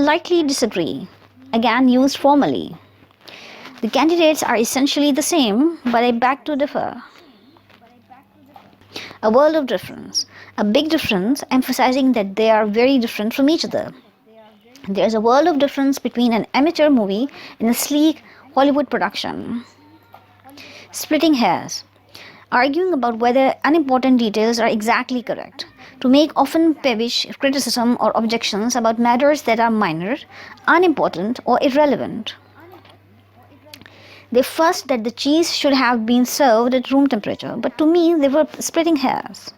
politely disagree, again used formally. The candidates are essentially the same, but I beg to differ. A world of difference. A big difference, emphasizing that they are very different from each other. There's a world of difference between an amateur movie and a sleek Hollywood production. Splitting hairs. Arguing about whether unimportant details are exactly correct. To make often peevish criticism or objections about matters that are minor, unimportant, or irrelevant. They fussed that the cheese should have been served at room temperature, but to me they were splitting hairs.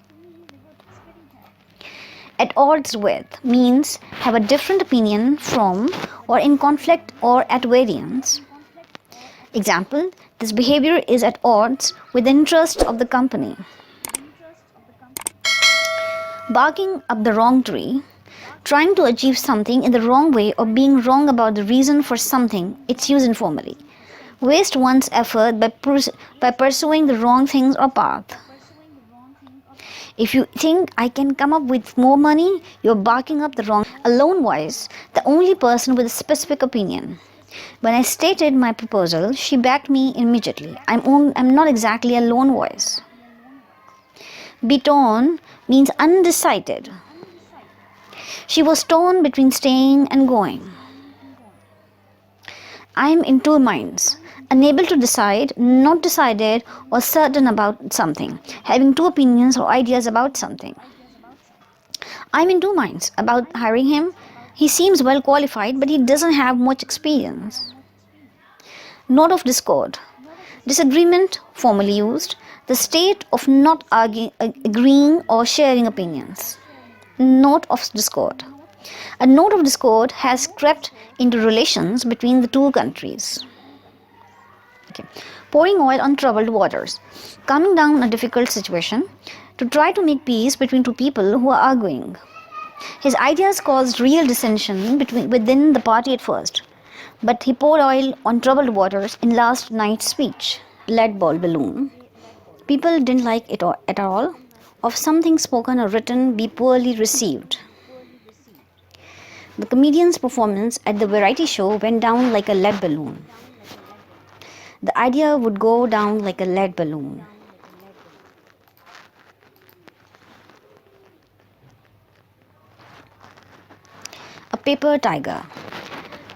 At odds with means have a different opinion from, or in conflict, or at variance. Example, this behavior is at odds with the interest of the company. Barking up the wrong tree, trying to achieve something in the wrong way or being wrong about the reason for something, it's used informally. Waste one's effort by pursuing the wrong things or path. If you think I can come up with more money, you're barking up the wrong. A lone voice, the only person with a specific opinion. When I stated my proposal, she backed me immediately. I'm not exactly a lone voice. Be torn means undecided. She was torn between staying and going. I am in two minds. Unable to decide, not decided, or certain about something, having two opinions or ideas about something. I'm in two minds about hiring him. He seems well qualified, but he doesn't have much experience. Note of discord. Disagreement, formally used, the state of not agreeing or sharing opinions. Note of discord. A note of discord has crept into relations between the two countries. Okay. Pouring oil on troubled waters. Calming down a difficult situation to try to make peace between two people who are arguing. His ideas caused real dissension within the party at first, but he poured oil on troubled waters in last night's speech. Lead ball balloon. People didn't like it at all. Of something spoken or written be poorly received. The comedian's performance at the variety show went down like a lead balloon. The idea would go down like a lead balloon. A paper tiger.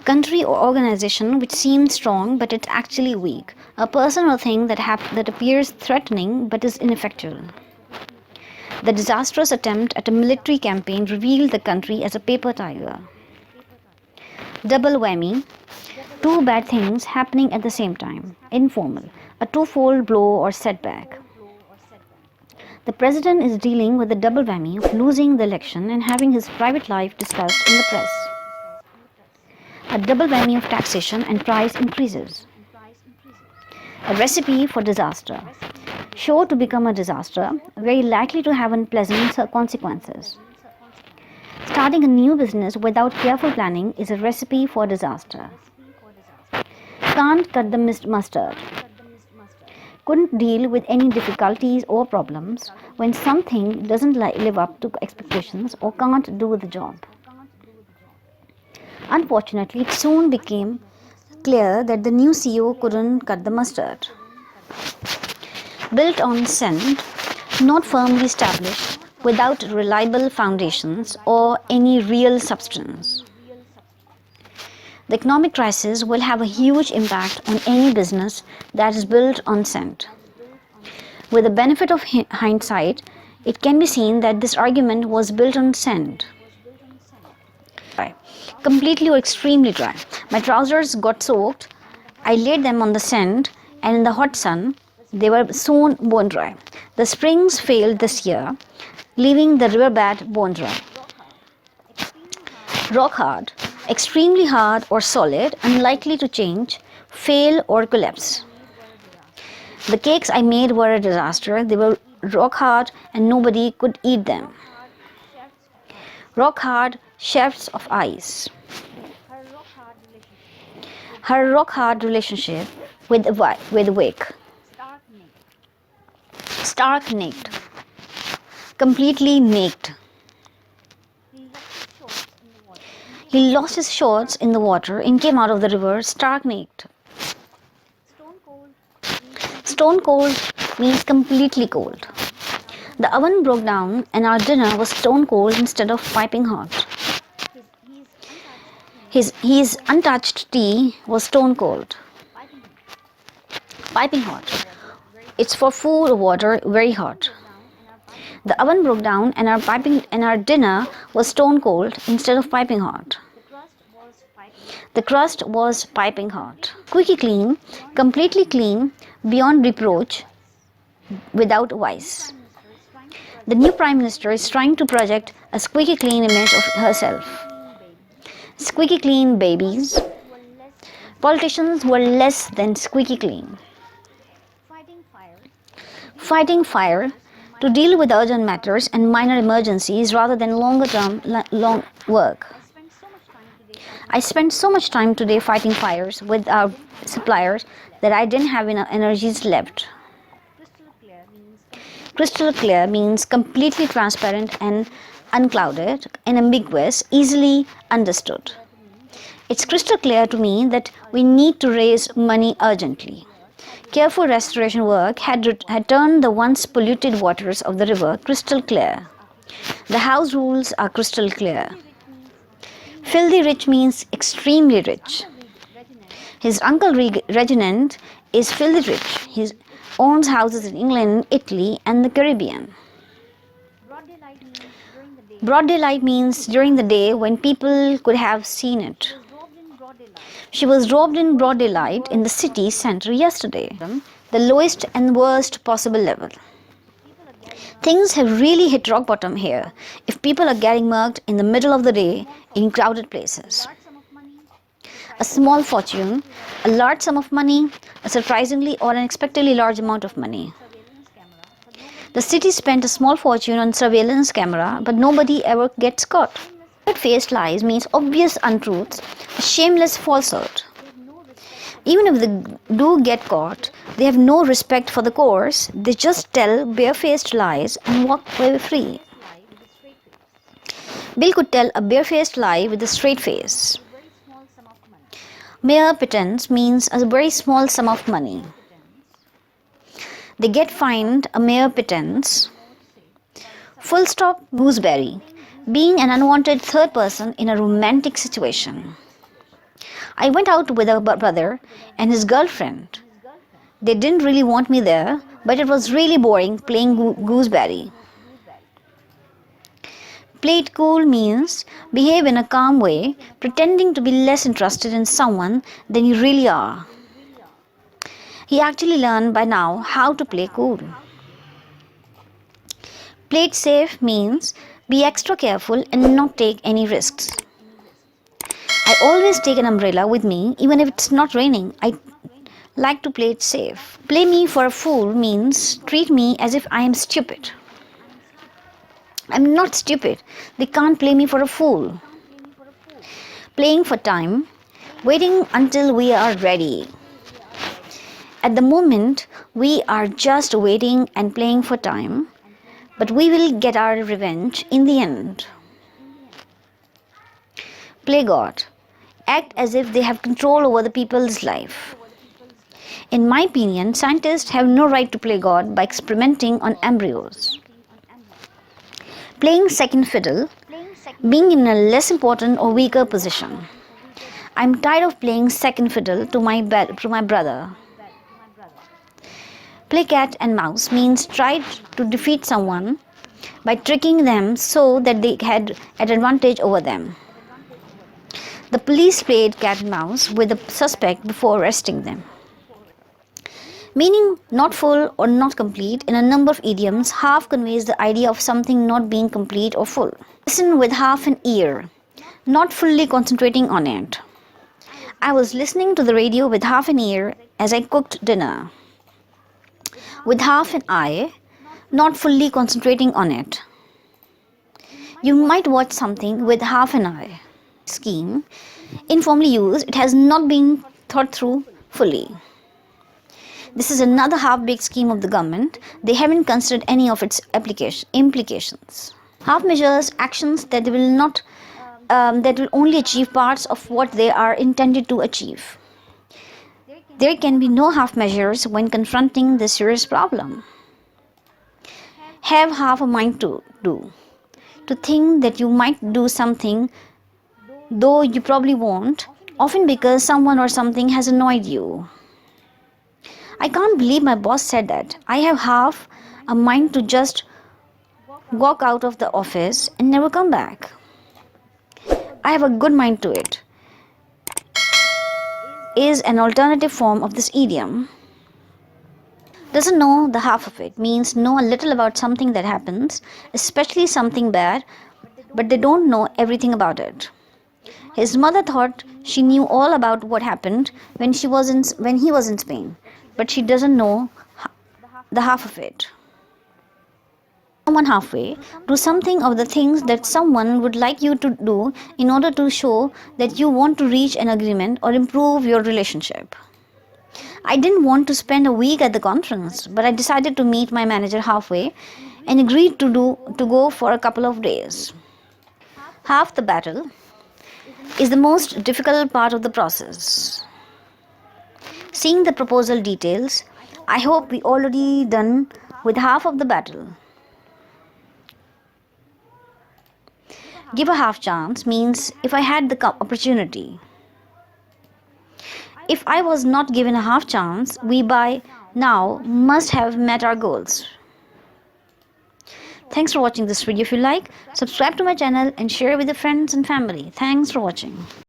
Country or organization which seems strong but it's actually weak. A person or thing that appears threatening but is ineffectual. The disastrous attempt at a military campaign revealed the country as a paper tiger. Double whammy. Two bad things happening at the same time. Informal. A twofold blow or setback. The president is dealing with the double whammy of losing the election and having his private life discussed in the press. A double whammy of taxation and price increases. A recipe for disaster. Sure to become a disaster, very likely to have unpleasant consequences. Starting a new business without careful planning is a recipe for disaster. Can't cut the mustard. Couldn't deal with any difficulties or problems when something doesn't live up to expectations or can't do the job. Unfortunately, it soon became clear that the new CEO couldn't cut the mustard. Built on scent, not firmly established, without reliable foundations or any real substance. The economic crisis will have a huge impact on any business that is built on scent. With the benefit of hindsight, it can be seen that this argument was built on scent. Dry. Completely or extremely dry. My trousers got soaked. I laid them on the sand, and in the hot sun, they were soon bone dry. The springs failed this year, leaving the riverbed bone dry. Rock hard. Extremely hard or solid, unlikely to change, fail or collapse. The cakes I made were a disaster. They were rock hard and nobody could eat them. Rock hard, chefs of ice. Her rock hard relationship with Wick. Stark naked. Completely naked. He lost his shorts in the water and came out of the river stark naked. Stone cold means completely cold. The oven broke down and our dinner was stone cold instead of piping hot. His untouched tea was stone cold. Piping hot. It's for food or water very hot. The oven broke down and our dinner was stone cold instead of piping hot. The crust was piping hot. Squeaky clean, completely clean, beyond reproach, without vice. The new Prime Minister is trying to project a squeaky clean image of herself. Squeaky clean babies. Politicians were less than squeaky clean. Fighting fire to deal with urgent matters and minor emergencies rather than long work. I spent so much time today fighting fires with our suppliers that I didn't have enough energies left. Crystal clear means completely transparent and unclouded, unambiguous, easily understood. It's crystal clear to me that we need to raise money urgently. Careful restoration work had turned the once polluted waters of the river crystal clear. The house rules are crystal clear. Filthy rich means extremely rich. His uncle Reginald is filthy rich. He owns houses in England, Italy, and the Caribbean. Broad daylight means during the day when people could have seen it. She was robed in broad daylight in the city centre yesterday, the lowest and worst possible level. Things have really hit rock bottom here if people are getting murked in the middle of the day in crowded places. A small fortune, a large sum of money, a surprisingly or unexpectedly large amount of money. The city spent a small fortune on surveillance camera, but nobody ever gets caught. Faced lies means obvious untruths, a shameless falsehood. Even if they do get caught, they have no respect for the course. They just tell barefaced lies and walk away free. Bill could tell a barefaced lie with a straight face. Mere pittance means a very small sum of money. They get fined a mere pittance. Full stop, gooseberry. Being an unwanted third person in a romantic situation. I went out with a brother and his girlfriend. They didn't really want me there, but it was really boring playing gooseberry. Play it cool means behave in a calm way, pretending to be less interested in someone than you really are. He actually learned by now how to play cool. Play it safe means be extra careful and not take any risks. I always take an umbrella with me even if it's not raining. I like to play it safe. Play me for a fool means treat me as if I am stupid. I'm not stupid. They can't play me for a fool. Playing for time, waiting until we are ready. At the moment, we are just waiting and playing for time, but we will get our revenge in the end. Play God. Act as if they have control over the people's life. In my opinion, scientists have no right to play God by experimenting on embryos. Playing second fiddle, being in a less important or weaker position. I'm tired of playing second fiddle to my brother. Play cat and mouse means try to defeat someone by tricking them so that they had an advantage over them. The police played cat and mouse with the suspect before arresting them. Meaning not full or not complete in a number of idioms half conveys the idea of something not being complete or full. Listen with half an ear, not fully concentrating on it. I was listening to the radio with half an ear as I cooked dinner. With half an eye, not fully concentrating on it. You might watch something with half an eye. Scheme, informally used, it has not been thought through fully. This is another half-baked scheme of the government. They haven't considered any of its implications. Half measures actions that they will not that will only achieve parts of what they are intended to achieve. There can be no half measures when confronting this serious problem. Have half a mind to do. To think that you might do something, though you probably won't, often because someone or something has annoyed you. I can't believe my boss said that. I have half a mind to just walk out of the office and never come back. I have a good mind to it. Is an alternative form of this idiom. Doesn't know the half of it means know a little about something that happens, especially something bad, but they don't know everything about it. His mother thought she knew all about what happened when he was in Spain, but she doesn't know the half of it. Someone halfway, do something of the things that someone would like you to do in order to show that you want to reach an agreement or improve your relationship. I didn't want to spend a week at the conference, but I decided to meet my manager halfway and agreed to go for a couple of days. Half the battle is the most difficult part of the process. Seeing the proposal details, I hope we already done with half of the battle. Give a half chance means if I had the opportunity. If I was not given a half chance, we by now must have met our goals. Thanks for watching this video. If you like, subscribe to my channel and share with your friends and family. Thanks for watching.